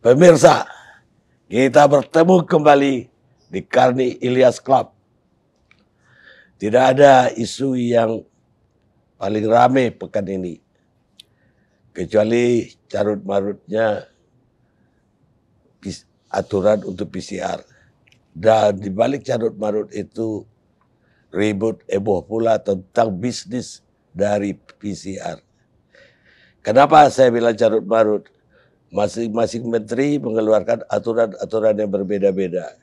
Pemirsa, kita bertemu kembali di Karni Ilyas Club. Tidak ada isu yang paling rame pekan ini, kecuali carut-marutnya aturan untuk PCR. Dan di balik carut-marut itu ribut heboh pula tentang bisnis dari PCR. Kenapa saya bilang carut-marut? Masing-masing menteri mengeluarkan aturan-aturan yang berbeda-beda.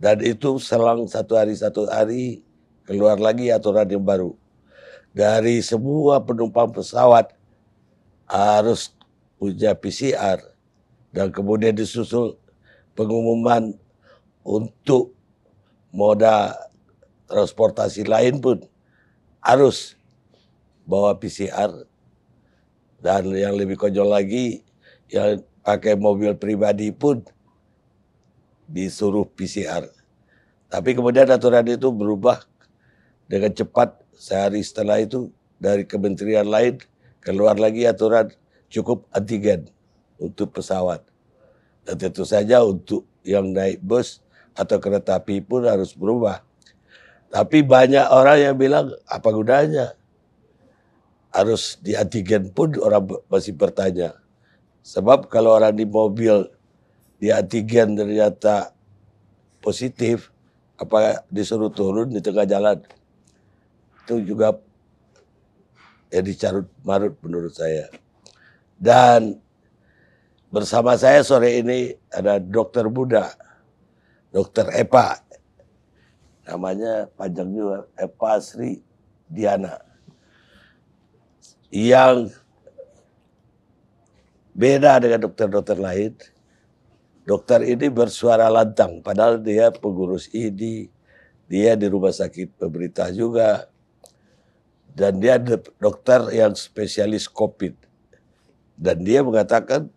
Dan itu selang satu hari keluar lagi aturan yang baru. Dari semua penumpang pesawat harus punya PCR. Dan kemudian disusul pengumuman untuk moda transportasi lain pun harus bawa PCR. Dan yang lebih konyol lagi, yang pakai mobil pribadi pun disuruh PCR. Tapi kemudian aturan itu berubah dengan cepat. Sehari setelah itu dari kementerian lain keluar lagi aturan cukup antigen untuk pesawat. Dan tentu saja untuk yang naik bus atau kereta api pun harus berubah. Tapi banyak orang yang bilang apa gunanya? Harus di antigen pun orang masih bertanya. Sebab kalau orang di mobil di antigen ternyata positif, apa disuruh turun di tengah jalan? Itu juga jadi carut marut menurut saya. Dan bersama saya sore ini ada dokter muda, Dokter Epa. Namanya panjang juga, Epa Sri Diana. Yang beda dengan dokter-dokter lain. Dokter ini bersuara lantang, padahal dia pengurus ID, dia di rumah sakit pemerintah juga, dan dia dokter yang spesialis COVID. Dan dia mengatakan,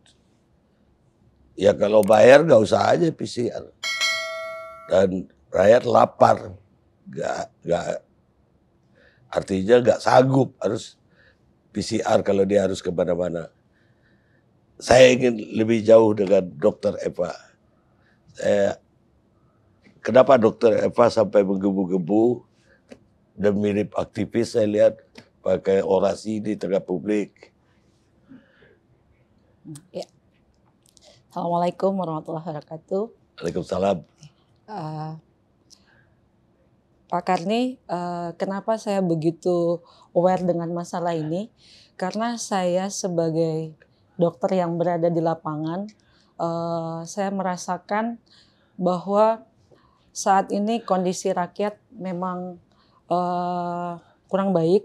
ya kalau bayar nggak usah aja PCR. Dan rakyat lapar, artinya nggak sanggup harus PCR kalau dia harus kemana-mana. Saya ingin lebih jauh dengan Dokter Eva. Kenapa Dokter Eva sampai menggebu-gebu dan mirip aktivis saya lihat pakai orasi di tengah publik. Ya. Assalamualaikum warahmatullahi wabarakatuh. Waalaikumsalam. Pak Karni, kenapa saya begitu aware dengan masalah ini? Karena saya sebagai dokter yang berada di lapangan, saya merasakan bahwa saat ini kondisi rakyat memang kurang baik.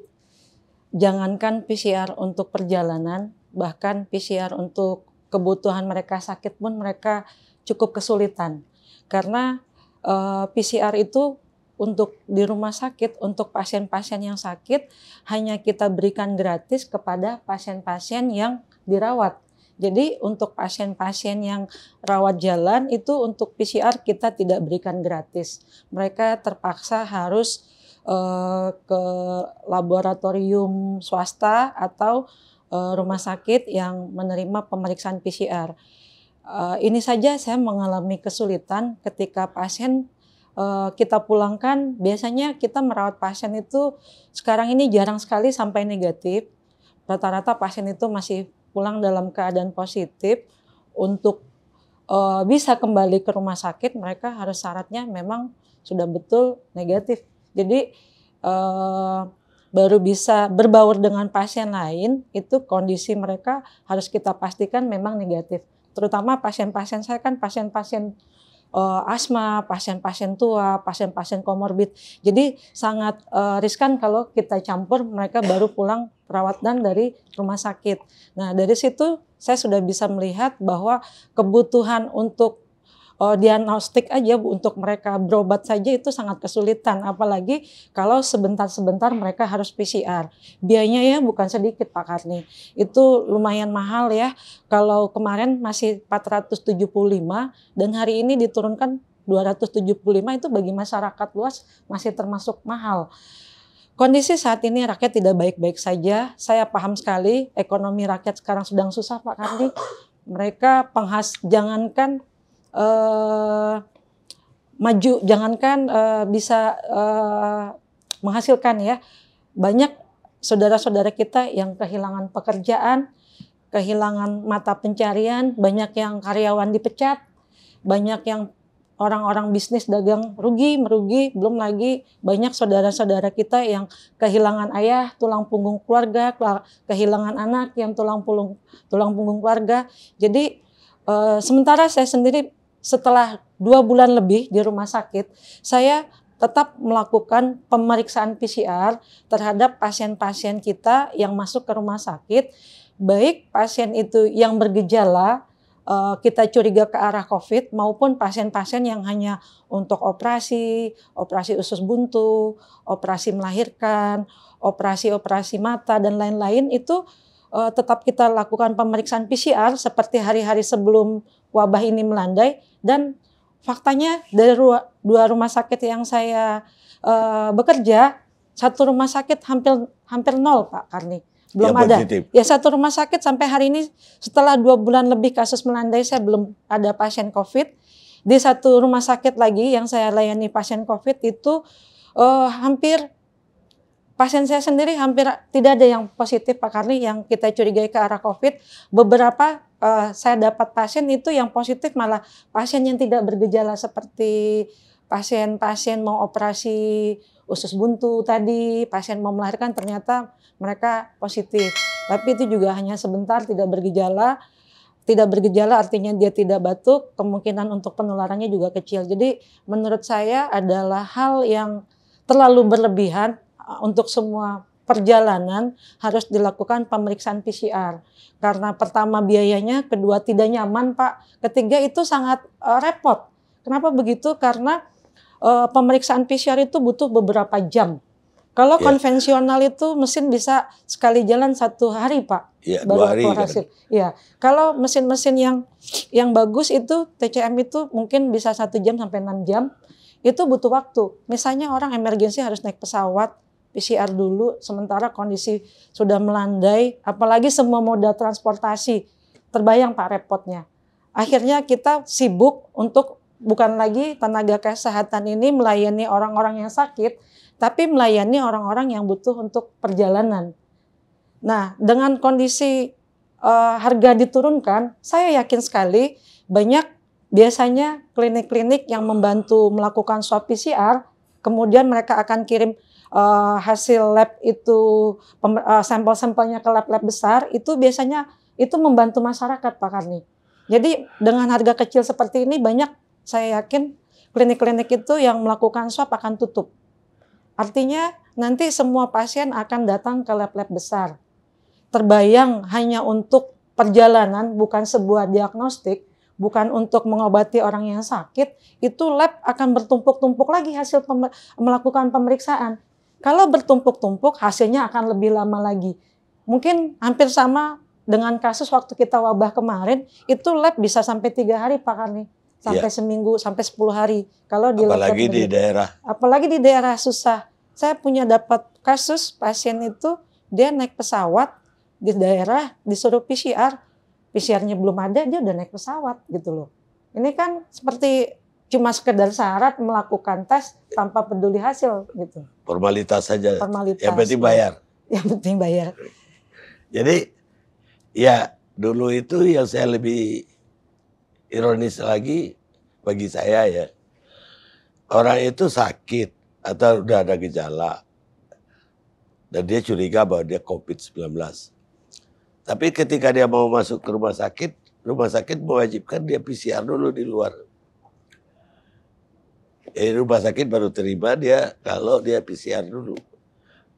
Jangankan PCR untuk perjalanan, bahkan PCR untuk kebutuhan mereka sakit pun mereka cukup kesulitan. Karena PCR itu untuk di rumah sakit, untuk pasien-pasien yang sakit, hanya kita berikan gratis kepada pasien-pasien yang dirawat. Jadi untuk pasien-pasien yang rawat jalan itu untuk PCR kita tidak berikan gratis. Mereka terpaksa harus ke laboratorium swasta atau rumah sakit yang menerima pemeriksaan PCR. Ini saja saya mengalami kesulitan ketika pasien kita pulangkan. Biasanya kita merawat pasien itu sekarang ini jarang sekali sampai negatif. Rata-rata pasien itu masih pulang dalam keadaan positif. Untuk bisa kembali ke rumah sakit, mereka harus syaratnya memang sudah betul negatif. Jadi baru bisa berbaur dengan pasien lain, itu kondisi mereka harus kita pastikan memang negatif. Terutama pasien-pasien saya kan pasien-pasien asma, pasien-pasien tua, pasien-pasien komorbid. Jadi sangat riskan kalau kita campur mereka baru pulang perawatan dari rumah sakit. Nah dari situ saya sudah bisa melihat bahwa kebutuhan untuk diagnostik aja untuk mereka berobat saja itu sangat kesulitan. Apalagi kalau sebentar-sebentar mereka harus PCR. Biayanya ya bukan sedikit Pak Karni. Itu lumayan mahal ya. Kalau kemarin masih 475 dan hari ini diturunkan 275, itu bagi masyarakat luas masih termasuk mahal. Kondisi saat ini rakyat tidak baik-baik saja. Saya paham sekali ekonomi rakyat sekarang sedang susah Pak Karni. Mereka jangankan maju, jangankan bisa menghasilkan ya. Banyak saudara-saudara kita yang kehilangan pekerjaan, kehilangan mata pencarian, banyak yang karyawan dipecat, banyak yang orang-orang bisnis dagang merugi, belum lagi banyak saudara-saudara kita yang kehilangan ayah, tulang punggung keluarga, kehilangan anak yang tulang punggung keluarga. Jadi sementara saya sendiri setelah 2 bulan lebih di rumah sakit, saya tetap melakukan pemeriksaan PCR terhadap pasien-pasien kita yang masuk ke rumah sakit, baik pasien itu yang bergejala, kita curiga ke arah COVID, maupun pasien-pasien yang hanya untuk operasi usus buntu, operasi melahirkan, operasi mata, dan lain-lain itu tetap kita lakukan pemeriksaan PCR seperti hari-hari sebelum wabah ini melandai. Dan faktanya dari 2 rumah sakit yang saya bekerja, 1 rumah sakit hampir nol, Pak Karni. Belum ada. Positif. Ya, 1 rumah sakit sampai hari ini setelah 2 bulan lebih kasus melandai, saya belum ada pasien COVID. Di 1 rumah sakit lagi yang saya layani pasien COVID itu pasien saya sendiri hampir tidak ada yang positif, Pak Karni, yang kita curigai ke arah COVID. Beberapa saya dapat pasien itu yang positif malah pasien yang tidak bergejala, seperti pasien-pasien mau operasi usus buntu tadi, pasien mau melahirkan, ternyata mereka positif. Tapi itu juga hanya sebentar, tidak bergejala. Tidak bergejala artinya dia tidak batuk, kemungkinan untuk penularannya juga kecil. Jadi menurut saya adalah hal yang terlalu berlebihan. Untuk semua perjalanan harus dilakukan pemeriksaan PCR. Karena pertama biayanya, kedua tidak nyaman, Pak. Ketiga itu sangat repot. Kenapa begitu? Karena pemeriksaan PCR itu butuh beberapa jam. Kalau konvensional itu mesin bisa sekali jalan 1 hari, Pak. Baru keluar hasil. Iya. Kalau mesin-mesin yang bagus itu TCM itu mungkin bisa 1 jam sampai 6 jam. Itu butuh waktu. Misalnya orang emergensi harus naik pesawat, PCR dulu, sementara kondisi sudah melandai, apalagi semua moda transportasi. Terbayang, Pak, repotnya. Akhirnya kita sibuk untuk bukan lagi tenaga kesehatan ini melayani orang-orang yang sakit, tapi melayani orang-orang yang butuh untuk perjalanan. Nah, dengan kondisi harga diturunkan, saya yakin sekali banyak biasanya klinik-klinik yang membantu melakukan swab PCR, kemudian mereka akan kirim hasil lab itu, sampel-sampelnya ke lab-lab besar, itu biasanya itu membantu masyarakat, Pak Karni. Jadi dengan harga kecil seperti ini banyak, saya yakin klinik-klinik itu yang melakukan swab akan tutup. Artinya nanti semua pasien akan datang ke lab-lab besar. Terbayang hanya untuk perjalanan, bukan sebuah diagnostik, bukan untuk mengobati orang yang sakit, itu lab akan bertumpuk-tumpuk lagi hasil melakukan pemeriksaan. Kalau bertumpuk-tumpuk, hasilnya akan lebih lama lagi. Mungkin hampir sama dengan kasus waktu kita wabah kemarin, itu lab bisa sampai 3 hari, Pak Karni. Sampai seminggu, sampai 10 hari. Kalau di apalagi di daerah. Apalagi di daerah susah. Saya punya dapat kasus pasien itu, dia naik pesawat di daerah, disuruh PCR. PCR-nya belum ada, dia udah naik pesawat gitu loh. Ini kan seperti cuma sekedar syarat melakukan tes tanpa peduli hasil gitu. Formalitas saja. Formalitas. Yang penting bayar. Yang penting bayar. Jadi ya dulu itu yang saya lebih ironis lagi bagi saya ya. Orang itu sakit atau udah ada gejala dan dia curiga bahwa dia COVID-19. Tapi ketika dia mau masuk ke rumah sakit mewajibkan dia PCR dulu di luar. Rumah sakit baru terima dia kalau dia PCR dulu.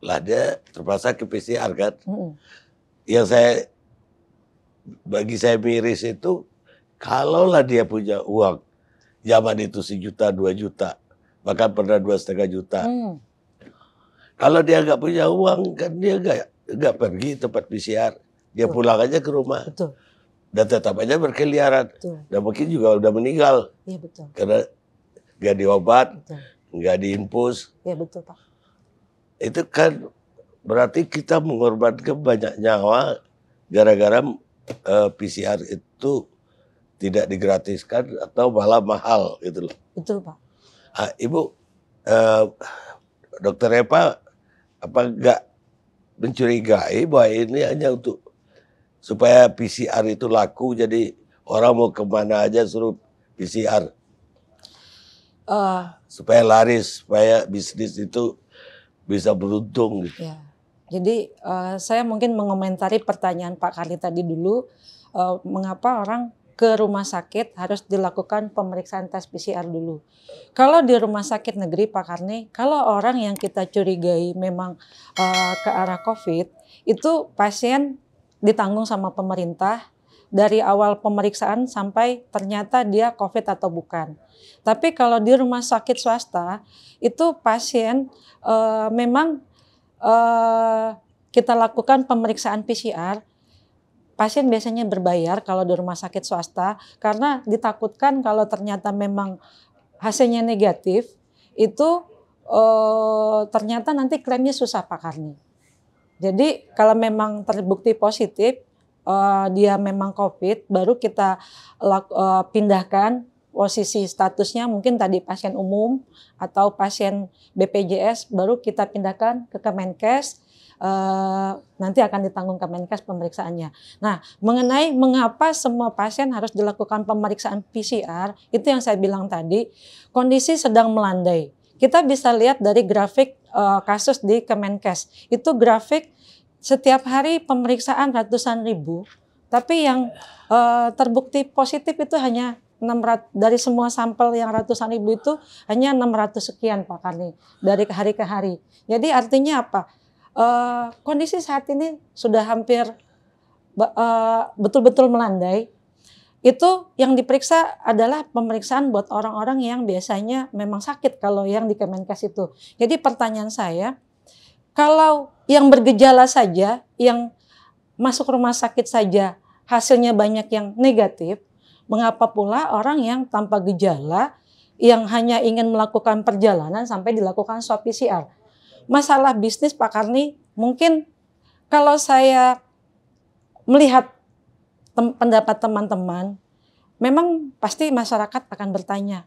Lah dia terpaksa ke PCR kan. Yang bagi saya miris itu, kalaulah dia punya uang, zaman itu 1 juta, 2 juta, bahkan pernah 2,5 juta. Kalau dia nggak punya uang, kan dia nggak pergi tempat PCR. Dia pulang aja ke rumah. Betul. Dan tetap aja berkeliaran. Betul. Dan mungkin juga udah meninggal. Iya, betul. Karena nggak diobat, nggak diinfus. Iya, betul, Pak. Itu kan berarti kita mengorbankan banyak nyawa gara-gara PCR itu tidak digratiskan atau malah mahal gitu loh. Betul, Pak. Ibu, eh, Dokter Eva, apa enggak mencurigai bahwa ini hanya untuk supaya PCR itu laku, jadi orang mau kemana aja suruh PCR Eh, supaya laris, supaya bisnis itu bisa beruntung gitu. Ya, jadi saya mungkin mengomentari pertanyaan Pak Karni tadi dulu, mengapa orang ke rumah sakit harus dilakukan pemeriksaan tes PCR dulu. Kalau di rumah sakit negeri Pak Karni, kalau orang yang kita curigai memang ke arah COVID, itu pasien ditanggung sama pemerintah dari awal pemeriksaan sampai ternyata dia COVID atau bukan. Tapi kalau di rumah sakit swasta, itu pasien memang kita lakukan pemeriksaan PCR, pasien biasanya berbayar kalau di rumah sakit swasta karena ditakutkan kalau ternyata memang hasilnya negatif itu ternyata nanti klaimnya susah Pak Karni. Jadi kalau memang terbukti positif dia memang COVID, baru kita pindahkan posisi statusnya mungkin tadi pasien umum atau pasien BPJS, baru kita pindahkan ke Kemenkes. Nanti akan ditanggung Kemenkes pemeriksaannya. Nah, mengenai mengapa semua pasien harus dilakukan pemeriksaan PCR, itu yang saya bilang tadi, kondisi sedang melandai. Kita bisa lihat dari grafik kasus di Kemenkes. Itu grafik setiap hari pemeriksaan ratusan ribu, tapi yang terbukti positif itu hanya 600, dari semua sampel yang ratusan ribu itu hanya 600 sekian Pak Karni dari hari ke hari. Jadi artinya apa? Kondisi saat ini sudah hampir betul-betul melandai. Itu yang diperiksa adalah pemeriksaan buat orang-orang yang biasanya memang sakit kalau yang di Kemenkes itu. Jadi pertanyaan saya, kalau yang bergejala saja, yang masuk rumah sakit saja hasilnya banyak yang negatif, mengapa pula orang yang tanpa gejala, yang hanya ingin melakukan perjalanan sampai dilakukan swab PCR? Masalah bisnis Pak Karni, mungkin kalau saya melihat pendapat teman-teman, memang pasti masyarakat akan bertanya,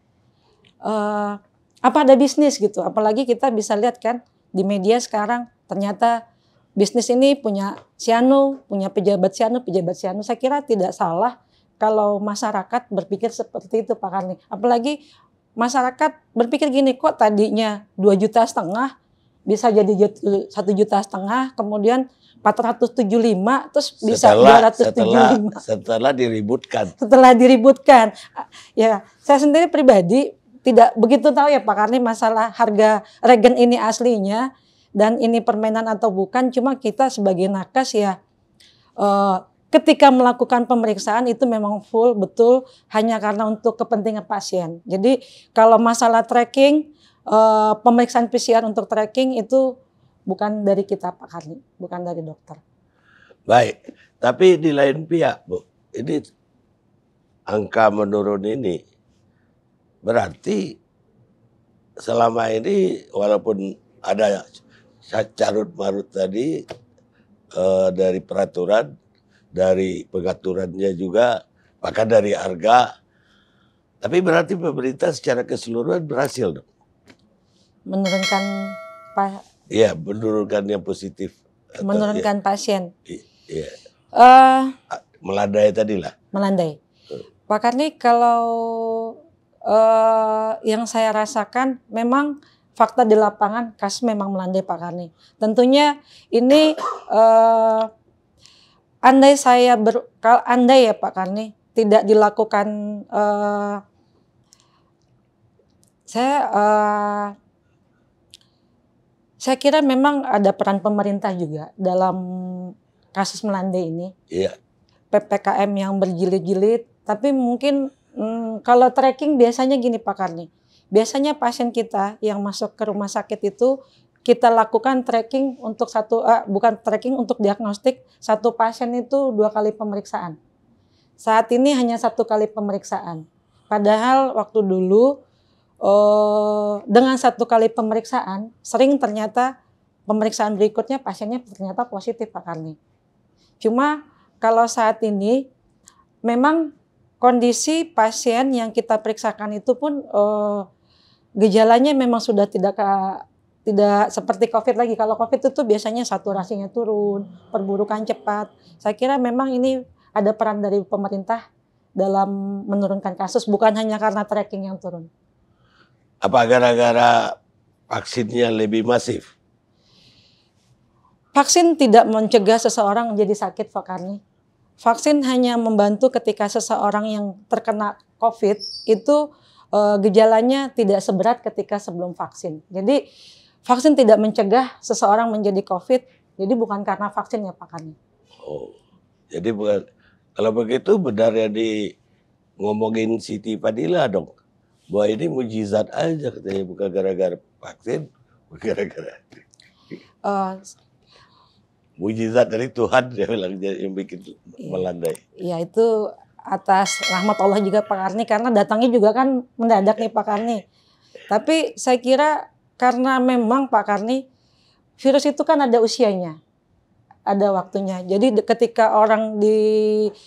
apa ada bisnis gitu? Apalagi kita bisa lihat kan di media sekarang ternyata bisnis ini punya Sianu, punya pejabat Sianu, pejabat Sianu. Saya kira tidak salah kalau masyarakat berpikir seperti itu Pak Karni. Apalagi masyarakat berpikir gini, kok tadinya 2,5 juta bisa jadi 1,5 juta, kemudian 475 terus bisa 275 setelah diributkan. Setelah diributkan. Ya, saya sendiri pribadi tidak begitu tahu ya Pak Karni masalah harga regen ini aslinya dan ini permainan atau bukan. Cuma kita sebagai nakes ya ketika melakukan pemeriksaan itu memang full betul hanya karena untuk kepentingan pasien. Jadi kalau masalah tracking, pemeriksaan PCR untuk tracking itu bukan dari kita Pak Karni, bukan dari dokter. Baik, tapi di lain pihak Bu, ini angka menurun ini berarti selama ini walaupun ada carut marut tadi dari peraturan, dari pengaturannya juga, bahkan dari harga, tapi berarti pemerintah secara keseluruhan berhasil dong. Menurunkan Iya, menurunkan yang positif. Menurunkan pasien. Iya. Melandai tadi lah. Melandai. Pak Karni, kalau yang saya rasakan memang fakta di lapangan kasus memang melandai Pak Karni. Tentunya ini andai ya Pak Karni tidak dilakukan saya kira memang ada peran pemerintah juga dalam kasus melandai ini. Iya. PPKM yang berjilid-jilid, tapi mungkin kalau tracking biasanya gini Pak Karni. Biasanya pasien kita yang masuk ke rumah sakit itu kita lakukan tracking untuk bukan tracking untuk diagnostik, satu pasien itu 2 kali pemeriksaan. Saat ini hanya 1 kali pemeriksaan. Padahal waktu dulu dengan 1 kali pemeriksaan, sering ternyata pemeriksaan berikutnya pasiennya ternyata positif Pak Karni. Cuma kalau saat ini memang kondisi pasien yang kita periksakan itu pun gejalanya memang sudah tidak seperti COVID lagi. Kalau COVID itu biasanya saturasinya turun, perburukan cepat. Saya kira memang ini ada peran dari pemerintah dalam menurunkan kasus, bukan hanya karena tracking yang turun. Apa gara-gara vaksinnya lebih masif? Vaksin tidak mencegah seseorang menjadi sakit, Pak Karni. Vaksin hanya membantu ketika seseorang yang terkena COVID itu gejalanya tidak seberat ketika sebelum vaksin. Jadi vaksin tidak mencegah seseorang menjadi COVID, jadi bukan karena vaksin ya Pak Karni. Oh, jadi bukan. Kalau begitu benar ya ngomongin Siti Fadila dong. Bahwa ini mujizat aja katanya, bukan gara-gara vaksin, bukan gara-gara mujizat dari Tuhan, dia bilang, yang bikin melandai. Ya itu atas rahmat Allah juga Pak Karni, karena datangnya juga kan mendadak nih Pak Karni. Tapi saya kira karena memang Pak Karni, virus itu kan ada usianya, ada waktunya. Jadi ketika orang dicegah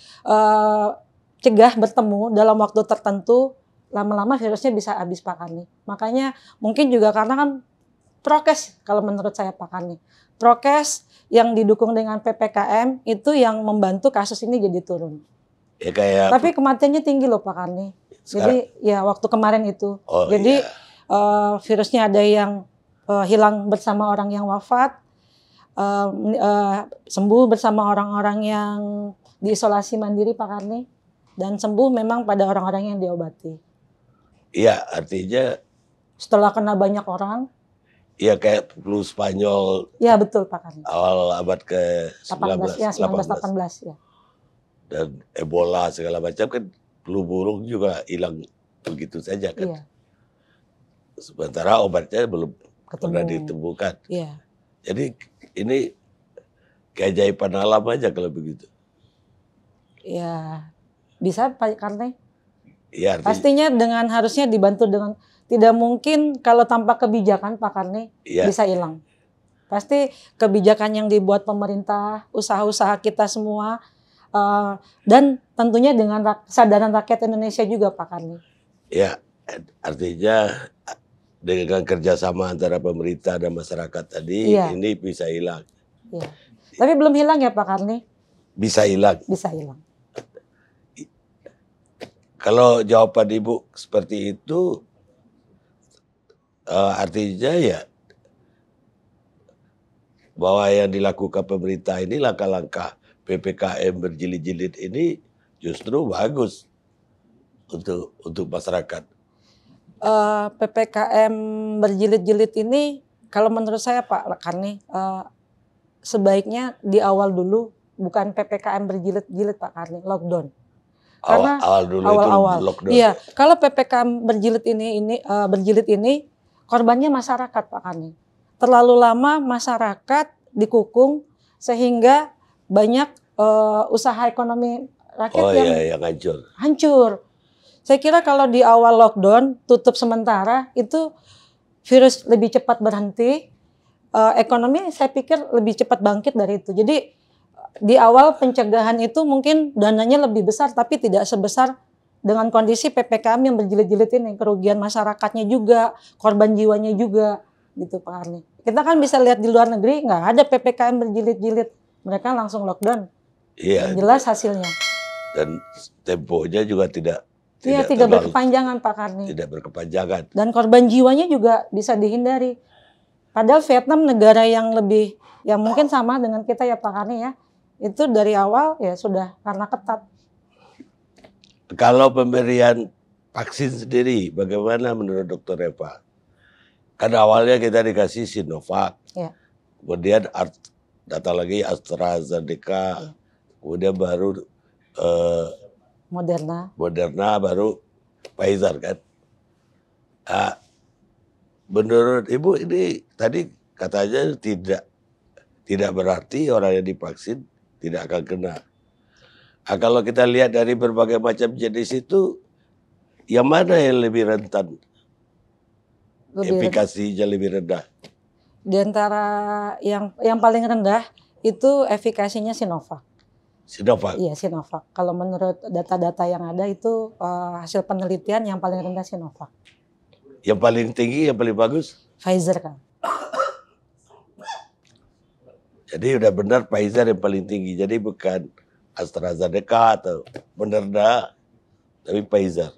bertemu dalam waktu tertentu, lama-lama virusnya bisa habis Pak Karni. Makanya mungkin juga karena kan prokes, kalau menurut saya Pak Karni. Prokes yang didukung dengan PPKM itu yang membantu kasus ini jadi turun. Ya, kayak tapi kematiannya tinggi loh Pak Karni. Jadi ya waktu kemarin itu. Jadi virusnya ada yang hilang bersama orang yang wafat, sembuh bersama orang-orang yang diisolasi mandiri Pak Karni, dan sembuh memang pada orang-orang yang diobati. Iya, artinya setelah kena banyak orang. Iya, kayak flu Spanyol. Iya betul Pak Karni. Awal abad ke-19, 1918 ya. Dan Ebola segala macam kan, flu burung juga hilang begitu saja kan. Iya. Sementara obatnya belum pernah ditemukan. Iya. Jadi ini keajaiban alam aja kalau begitu. Iya, bisa Pak Karni. Ya, pastinya dengan harusnya dibantu dengan, tidak mungkin kalau tanpa kebijakan Pak Karni bisa hilang. Pasti kebijakan yang dibuat pemerintah, usaha-usaha kita semua, dan tentunya dengan kesadaran rakyat Indonesia juga Pak Karni. Ya, artinya dengan kerjasama antara pemerintah dan masyarakat tadi, ini bisa hilang. Ya. Tapi belum hilang ya Pak Karni? Bisa hilang. Bisa hilang. Kalau jawaban Ibu seperti itu, artinya ya bahwa yang dilakukan pemerintah ini, langkah-langkah PPKM berjilid-jilid ini justru bagus untuk masyarakat. PPKM berjilid-jilid ini kalau menurut saya Pak Karni, sebaiknya di awal dulu, bukan PPKM berjilid-jilid Pak Karni, lockdown. Karena awal-awal. Iya, kalau PPKM berjilid ini korbannya masyarakat Pak Karni. Terlalu lama masyarakat dikukung sehingga banyak usaha ekonomi rakyat yang hancur. Saya kira kalau di awal lockdown, tutup sementara, itu virus lebih cepat berhenti, ekonomi saya pikir lebih cepat bangkit dari itu. Jadi di awal pencegahan itu mungkin dananya lebih besar, tapi tidak sebesar dengan kondisi PPKM yang berjilid-jilid ini. Kerugian masyarakatnya juga, korban jiwanya juga, gitu Pak Karni. Kita kan bisa lihat di luar negeri, nggak ada PPKM berjilid-jilid. Mereka langsung lockdown. Iya. Jelas hasilnya. Dan temponya juga tidak berkepanjangan Pak Karni. Tidak berkepanjangan. Dan korban jiwanya juga bisa dihindari. Padahal Vietnam negara yang mungkin sama dengan kita ya Pak Karni ya. Itu dari awal ya sudah karena ketat. Kalau pemberian vaksin sendiri, bagaimana menurut Dr. Eva? Kan awalnya kita dikasih Sinovac, kemudian datang lagi AstraZeneca, kemudian baru Moderna, baru Pfizer kan. Menurut Ibu ini tadi katanya tidak berarti orang yang divaksin tidak akan kena. Kalau kita lihat dari berbagai macam jenis itu, yang mana yang lebih rentan? Efikasinya lebih rendah. Di antara yang paling rendah itu efikasinya Sinovac. Sinovac. Iya, Sinovac. Kalau menurut data-data yang ada itu hasil penelitian yang paling rendah Sinovac. Yang paling tinggi, yang paling bagus? Pfizer, Kang. Jadi udah benar Pfizer yang paling tinggi. Jadi bukan AstraZeneca atau Moderna, tapi Pfizer.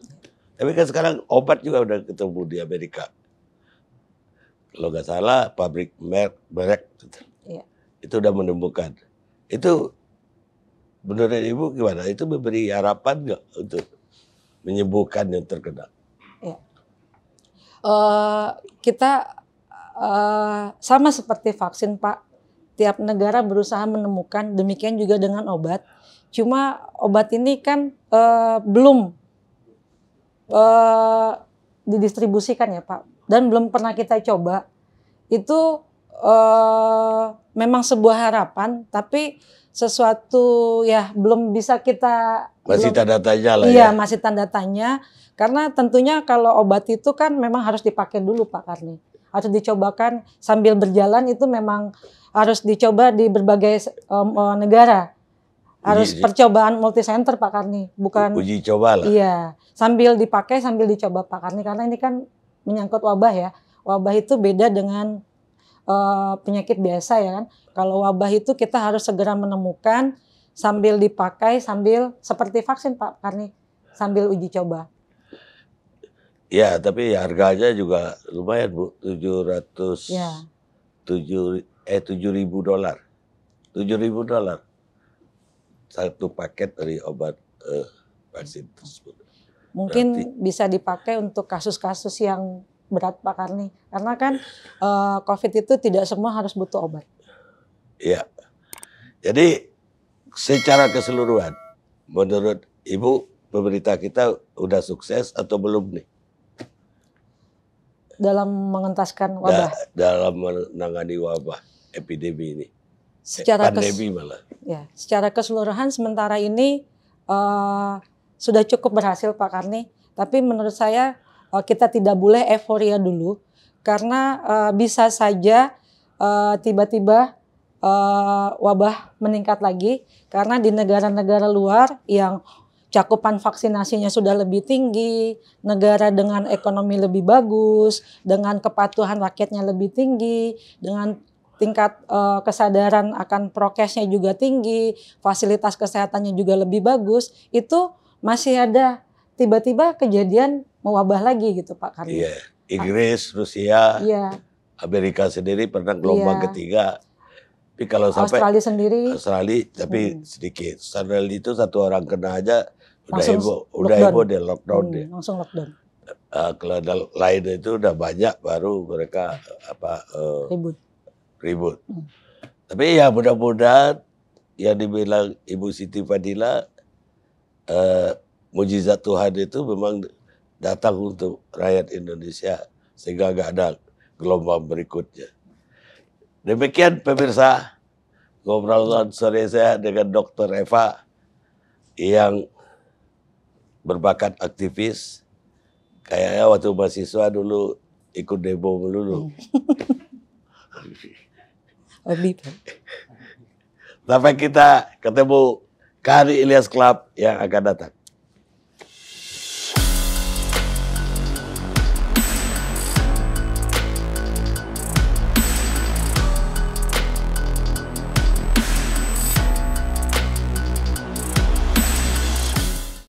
Tapi kan sekarang obat juga udah ketemu di Amerika. Kalau nggak salah pabrik Merck Iya. itu udah menemukan. Itu menurut Ibu gimana? Itu memberi harapan nggak untuk menyembuhkan yang terkena? Iya. Kita sama seperti vaksin, Pak. Tiap negara berusaha menemukan, demikian juga dengan obat. Cuma obat ini kan belum didistribusikan ya Pak, dan belum pernah kita coba. Itu memang sebuah harapan, tapi sesuatu ya belum bisa kita. Masih tanda tanya lah iya, ya. masih tanda tanya. Karena tentunya kalau obat itu kan memang harus dipakai dulu Pak Karni. Harus dicobakan sambil berjalan, itu memang harus dicoba di berbagai negara. Harus percobaan multisenter Pak Karni, bukan uji coba lah. Iya, sambil dipakai sambil dicoba Pak Karni, karena ini kan menyangkut wabah ya. Wabah itu beda dengan penyakit biasa ya kan. Kalau wabah itu kita harus segera menemukan sambil dipakai, sambil seperti vaksin Pak Karni, sambil uji coba. Ya, tapi harganya juga lumayan Bu, Ya. $7.000. $7.000 satu paket dari obat vaksin tersebut. Mungkin bisa dipakai untuk kasus-kasus yang berat Pak Karni, karena kan COVID itu tidak semua harus butuh obat. Iya. Jadi secara keseluruhan, menurut Ibu, pemerintah kita udah sukses atau belum nih? Dalam mengentaskan wabah. Dalam menangani wabah epidemi ini. Pandemi malah. Ya, secara keseluruhan sementara ini sudah cukup berhasil Pak Karni. Tapi menurut saya kita tidak boleh euforia dulu, karena bisa saja tiba-tiba wabah meningkat lagi, karena di negara-negara luar yang cakupan vaksinasinya sudah lebih tinggi, negara dengan ekonomi lebih bagus, dengan kepatuhan rakyatnya lebih tinggi, dengan tingkat kesadaran akan prokesnya juga tinggi, fasilitas kesehatannya juga lebih bagus, itu masih ada tiba-tiba kejadian mewabah lagi gitu Pak Karni. Iya, Inggris, Rusia, iya. Amerika sendiri pernah gelombang ketiga. Tapi kalau sampai Australia sendiri, tapi sedikit. Australia itu satu orang kena aja udah heboh dia lockdown dia. Langsung lockdown. Kalau lain itu udah banyak baru mereka ribut. Tapi ya mudah-mudahan yang dibilang Ibu Siti Fadila, mujizat Tuhan itu memang datang untuk rakyat Indonesia sehingga nggak ada gelombang berikutnya. Demikian pemirsa, ngobrolan sore saya dengan Dr. Eva yang berbakat aktivis. Kayaknya waktu mahasiswa dulu ikut demo melulu. Sampai kita ketemu Kari Ilyas Club yang akan datang.